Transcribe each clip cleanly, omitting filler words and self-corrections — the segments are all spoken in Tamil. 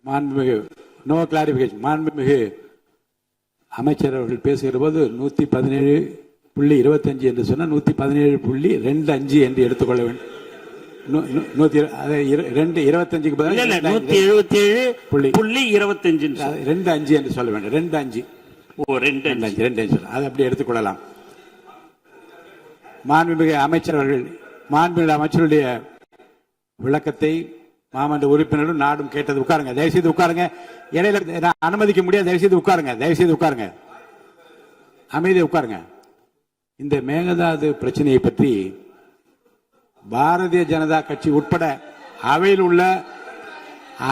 மாண்புமிகு நோ கிளாரிபிகேஷன். மாண்புமிகு அமைச்சர் அவர்கள் பேசுகிற போது 117.25 என்று சொன்னால் 117.25 என்று எடுத்துக்கொள்ள வேண்டும். 125க்கு பதிலாக 177.25 என்று சொல்ல வேண்டும். 25 அது அப்படி எடுத்துக்கொள்ளலாம். மாண்புமிகு அமைச்சர் அவர்கள் மாண்புமிகு அமைச்சருடைய விளக்கத்தை மாமன்ற உறுப்பினரும் நாடும் கேட்டது. உட்காருங்க, தயவுசெய்து உட்காருங்க. இடையில அனுமதிக்க முடியாது. தயவுசெய்து உட்காருங்க, தயவுசெய்து உட்காருங்க, அமைதியை உட்காருங்க. இந்த மேகதாது பிரச்சனையை பற்றி பாரதிய ஜனதா கட்சி உட்பட அவையில் உள்ள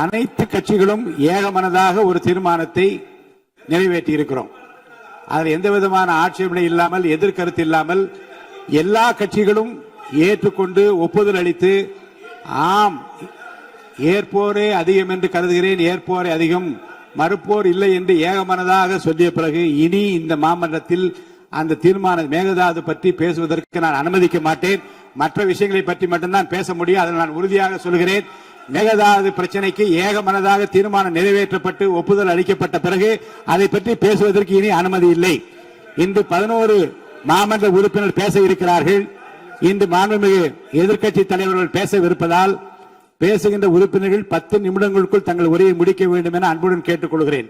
அனைத்து கட்சிகளும் ஏகமனதாக ஒரு தீர்மானத்தை நிறைவேற்றி இருக்கிறோம். அதில் எந்த விதமான ஆட்சேபனை இல்லாமல், எதிர்கருத்து இல்லாமல் எல்லா கட்சிகளும் ஏற்றுக்கொண்டு ஒப்புதல் அளித்து, ஆம் ஏற்போரே அதிகம் என்று கருதுகிறேன், ஏற்போரே அதிகம், மறுப்போர் இல்லை என்று ஏகமனதாக சொல்லிய பிறகு இனி இந்த மாமன்றத்தில் அந்த தீர்மானம் மேகதாது பற்றி பேசுவதற்கு நான் அனுமதிக்க மாட்டேன். மற்ற விஷயங்களை பற்றி மட்டும்தான் பேச முடியும். அதை நான் உறுதியாக சொல்கிறேன். மேகதாது பிரச்சனைக்கு ஏகமனதாக தீர்மானம் நிறைவேற்றப்பட்டு ஒப்புதல் அளிக்கப்பட்ட பிறகு அதை பற்றி பேசுவதற்கு இனி அனுமதி இல்லை. இன்று 11 மாமன்ற உறுப்பினர் பேச இருக்கிறார்கள். இன்று மாண்புமிகு எதிர்க்கட்சி தலைவர்கள் பேசவிருப்பதால் பேசுகின்ற உறுப்பினர்கள் 10 நிமிடங்களுக்குள் தங்கள் உரையை முடிக்க வேண்டும் என அன்புடன் கேட்டுக் கொள்கிறேன்.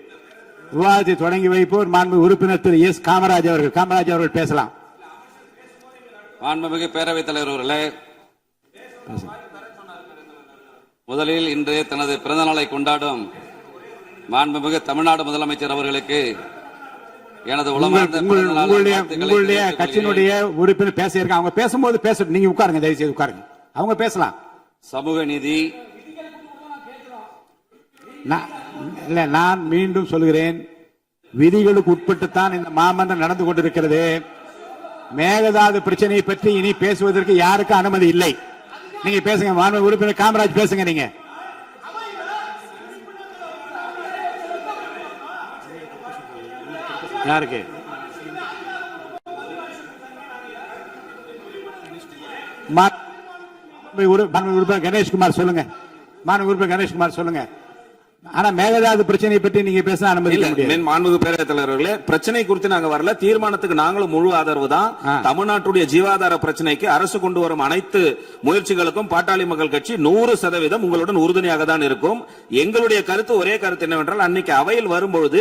விவாதத்தை தொடங்கி வைப்போர் மாண்புமிகு உறுப்பினர் திரு எஸ் காமராஜ் அவர்கள். காமராஜ் அவர்கள் பேசலாம். மாண்புமிகு பேரவைத் தலைவர் அவர்களே, முதலில் இன்று தனது பிறந்த நாளை கொண்டாடும் மாண்புமிகு தமிழ்நாடு முதலமைச்சர் அவர்களுக்கு எனது உங்களுடைய கட்சியினுடைய உறுப்பினர் பேச இருக்க, அவங்க பேசும்போது பேச நீங்க உட்காருங்க, தயவுசெய்து உட்காருங்க, அவங்க பேசலாம். சமூக நீதி நான் மீண்டும் சொல்கிறேன், விதிகளுக்கு உட்பட்டுத்தான் இந்த மாமன்றம் நடந்து கொண்டிருக்கிறது. மேகதாது பிரச்சனையை பற்றி இனி பேசுவதற்கு யாருக்கு அனுமதி இல்லை. நீங்க பேசுங்க. மாண்புமிகு உறுப்பினர் காமராஜ் பேசுங்க. நீங்க யாருக்கு உறுப்பினர் கணேஷ்குமார் சொல்லுங்க. மாண்புமிகு உறுப்பினர் கணேஷ்குமார் சொல்லுங்க. ஆனா மேகதாது பிரச்சனை பற்றி நீங்க பேச அனுமதி இல்லை. மாண்புமிகு பேரவைத் தலைவர்களே, பிரச்சனை குறித்து நாங்க வரல, தீர்மானத்துக்கு நாங்களும் முழு ஆதரவு தான். தமிழ்நாட்டுடைய ஜீவாதார பிரச்சனைக்கு அரசு கொண்டு வரும் அனைத்து முயற்சிகளுக்கும் பாட்டாளி மக்கள் கட்சி 100% உங்களுடன் உறுதுணையாக தான் இருக்கும். எங்களுடைய கருத்து ஒரே கருத்து என்னவென்றால், அன்னைக்கு அவையில் வரும்பொழுது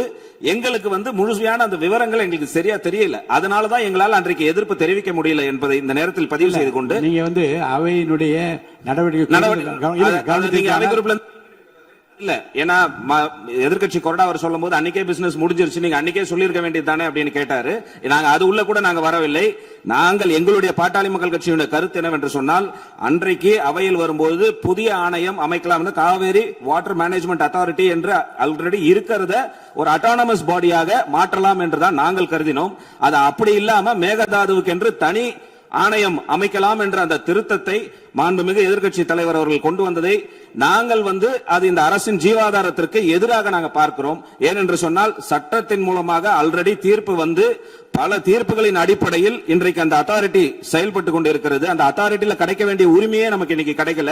எங்களுக்கு முழுமையான அந்த விவரங்கள் எங்களுக்கு சரியா தெரியல. அதனாலதான் எங்களால் அன்றைக்கு எதிர்ப்பு தெரிவிக்க முடியல என்பதை இந்த நேரத்தில் பதிவு செய்து கொண்டு, நீங்க அவையினுடைய நடவடிக்கை இல்ல, ஏன்னா எதிர்கட்சி கொறடா அவர் சொல்லும் போது அன்னைக்கே பிசினஸ் முடிஞ்சிருச்சு, நீங்க அன்னைக்கே சொல்லிருக்க வேண்டியது தானே அப்படின்னு கேட்டாரு. நாங்க அது உள்ள கூட நாங்க வரவில்லை. நாங்கள் எங்களுடைய பாட்டாளி மக்கள் கட்சியுடைய கருத்து என்னவென்று சொன்னால், அன்றைக்கு அவையில் வரும்போது புதிய ஆணையம் அமைக்கலாம், காவேரி வாட்டர் மேனேஜ்மெண்ட் அத்தாரிட்டி என்று ஆல்ரெடி இருக்கிறத ஒரு அட்டானமஸ் பாடியாக மாற்றலாம் என்றுதான் நாங்கள் கருதினோம். அது அப்படி இல்லாம மேகதாதுவுக்கு என்று தனி ஆணையம் அமைக்கலாம் என்ற அந்த திருத்தத்தை மாண்புமிகு எதிர்க்கட்சி தலைவர் அவர்கள் கொண்டு வந்ததை நாங்கள் அது இந்த அரசின் ஜீவாதாரத்திற்கு எதிராக நாங்க பார்க்கிறோம். ஏனென்று சொன்னால், சட்டத்தின் மூலமாக ஆல்ரெடி தீர்ப்பு பல தீர்ப்புகளின் அடிப்படையில் இன்றைக்கு அந்த அத்தாரிட்டி செயல்பட்டு கொண்டிருக்கிறது. அந்த அத்தாரிட்டியில கிடைக்க வேண்டிய உரிமையே நமக்கு இன்னைக்கு கிடைக்கல.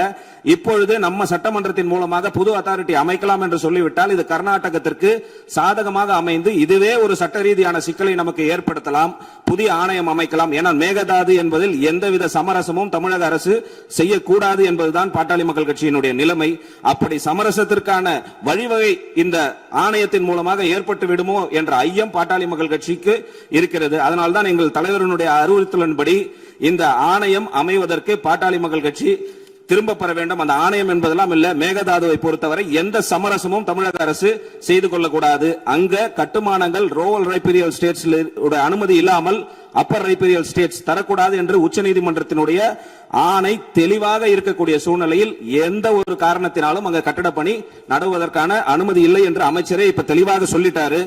இப்பொழுது நம்ம சட்டமன்றத்தின் மூலமாக புது அத்தாரிட்டி அமைக்கலாம் என்று சொல்லிவிட்டால் இது கர்நாடகத்திற்கு சாதகமாக அமைந்து இதுவே ஒரு சட்ட ரீதியான சிக்கலை நமக்கு ஏற்படுத்தலாம். புதிய ஆணையம் அமைக்கலாம். ஏன்னா மேகதாது என்பதில் எந்தவித சமரசமும் தமிழக அரசு செய்யக்கூடாது என்பதுதான் பாட்டாளி மக்கள் கட்சியினுடைய நிலைமை. அப்படி சமரசத்திற்கான வழிவகை இந்த ஆணையத்தின் மூலமாக ஏற்பட்டு விடுமோ என்ற ஐயம் பாட்டாளி மக்கள் கட்சிக்கு இருக்கிறது. அதனால்தான் எங்கள் தலைவருடைய அறிவுறுத்தலின்படி இந்த ஆணையம் அமைவதற்கு பாட்டாளி மக்கள் கட்சி திரும்ப பெற வேண்டும். அந்த ஆணையம் என்பதெல்லாம் இல்ல, மேகதாதுவை பொறுத்தவரை எந்த சமரசமும் தமிழக அரசு செய்து கொள்ளக்கூடாது. அங்க கட்டுமானங்கள் ரோவல் ரைபீரியல் ஸ்டேட்ஸ் அனுமதி இல்லாமல் அப்பர் ரைபீரியல் ஸ்டேட்ஸ் தரக்கூடாது என்று உச்சநீதிமன்றத்தினுடைய ஆணை தெளிவாக இருக்கக்கூடிய சூழ்நிலையில் எந்த ஒரு காரணத்தினாலும் அங்க கட்டட பணி நடுவதற்கான அனுமதி இல்லை என்று அமைச்சரே இப்ப தெளிவாக சொல்லிட்டாரு.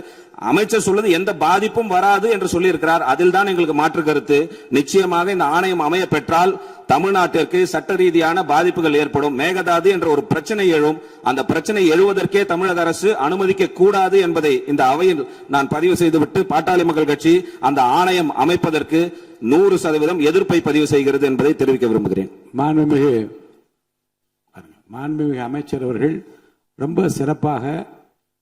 அமைச்சர் சொல்வது எந்த பாதிப்பும் வராது என்று சொல்லி இருக்கிறார். அதில் தான் எங்களுக்கு மாற்று கருத்து. நிச்சயமாக இந்த ஆணையம் அமைய பெற்றால் தமிழ்நாட்டிற்கு சட்ட ரீதியான பாதிப்புகள் ஏற்படும். மேகதாது என்ற ஒரு பிரச்சனை எழும். அந்த பிரச்சனை எழுவதற்கே தமிழக அரசு அனுமதிக்க கூடாது என்பதை இந்த அவையில் நான் பதிவு செய்துவிட்டு, பாட்டாளி மக்கள் கட்சி அந்த ஆணையம் அமைப்பதற்கு 100% எதிர்ப்பை பதிவு செய்கிறது என்பதை தெரிவிக்க விரும்புகிறேன். மாண்புமிகு அமைச்சர் அவர்கள் ரொம்ப சிறப்பாக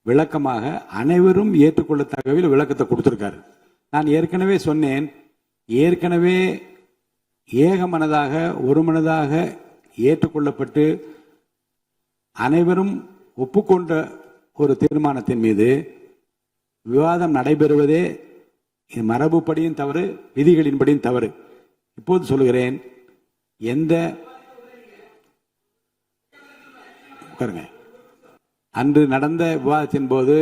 விளக்கமாக அனைவரும் ஏற்றுக்கொள்ளத்தக்கவில் விளக்கத்தை கொடுத்திருக்காரு. நான் ஏற்கனவே சொன்னேன், ஏற்கனவே ஏகமனதாக ஒருமனதாக ஏற்றுக்கொள்ளப்பட்டு அனைவரும் ஒப்புக்கொண்ட ஒரு தீர்மானத்தின் மீது விவாதம் நடைபெறுவதே மரபுப்படியும் தவறு, விதிகளின்படியும் தவறு. இப்போது சொல்கிறேன், அன்று நடந்த விவாதத்தின் போது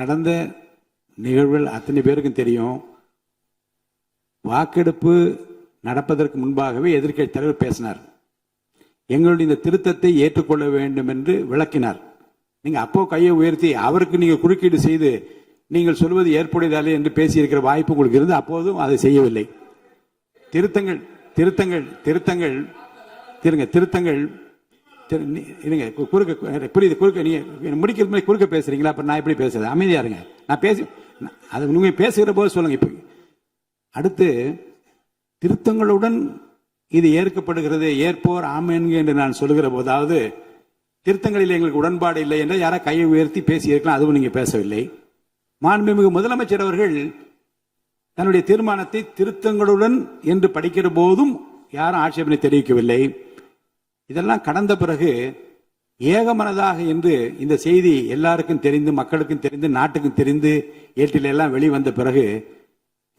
நடந்த நிகழ்வுகள் அத்தனை பேருக்கும் தெரியும். வாக்கெடுப்பு நடப்பதற்கு முன்பாகவே எதிர்க்கட்சி தலைவர் பேசினார். எங்களுடைய இந்த திருத்தத்தை ஏற்றுக்கொள்ள வேண்டும் என்று விளக்கினார். நீங்க அப்போ கையை உயர்த்தி அவருக்கு நீங்க குறுக்கீடு செய்து நீங்கள் சொல்வது ஏற்புடையதாலே என்று பேசியிருக்கிற வாய்ப்பு உங்களுக்கு இருந்து அப்போதும் அதை செய்யவில்லை. திருத்தங்கள் திருத்தங்கள் திருத்தங்கள் திருத்தங்கள் புரியுது. குறுக்க நீங்க முடிக்கிற குறுக்க பேசுறீங்களா? அப்ப நான் எப்படி பேசுறது? அமைதியா இருங்க. நான் பேசி அது நீங்க பேசுகிற போது சொல்லுங்க. இப்ப அடுத்து திருத்தங்களுடன் இது ஏற்கப்படுகிறது, ஏற்போர் ஆமேன்க என்று நான் சொல்லுகிற போதாவது திருத்தங்களில் எங்களுக்கு உடன்பாடு இல்லை என்று யாரா கையை உயர்த்தி பேசி இருக்கலாம். அதுவும் நீங்க பேசவில்லை. மாண்புமிகு முதலமைச்சர் அவர்கள் தன்னுடைய தீர்மானத்தை திருத்தங்களுடன் என்று படிக்கிற போதும் யாரும் ஆட்சேபனை தெரிவிக்கவில்லை. இதெல்லாம் கடந்த பிறகு ஏகமனதாக என்று இந்த செய்தி எல்லாருக்கும் தெரிந்து, மக்களுக்கும் தெரிந்து, நாட்டுக்கும் தெரிந்து, ஏட்டில எல்லாம் வெளிவந்த பிறகு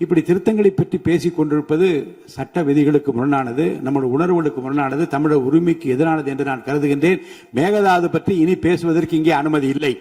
இப்படி திருத்தங்களை பற்றி பேசிக் கொண்டிருப்பது சட்ட விதிகளுக்கு முரணானது, நம்முடைய உணர்வுகளுக்கு முரணானது, தமிழர் உரிமைக்கு எதிரானது என்று நான் கருதுகின்றேன். மேகதாது பற்றி இனி பேசுவதற்கு இங்கே அனுமதி இல்லை.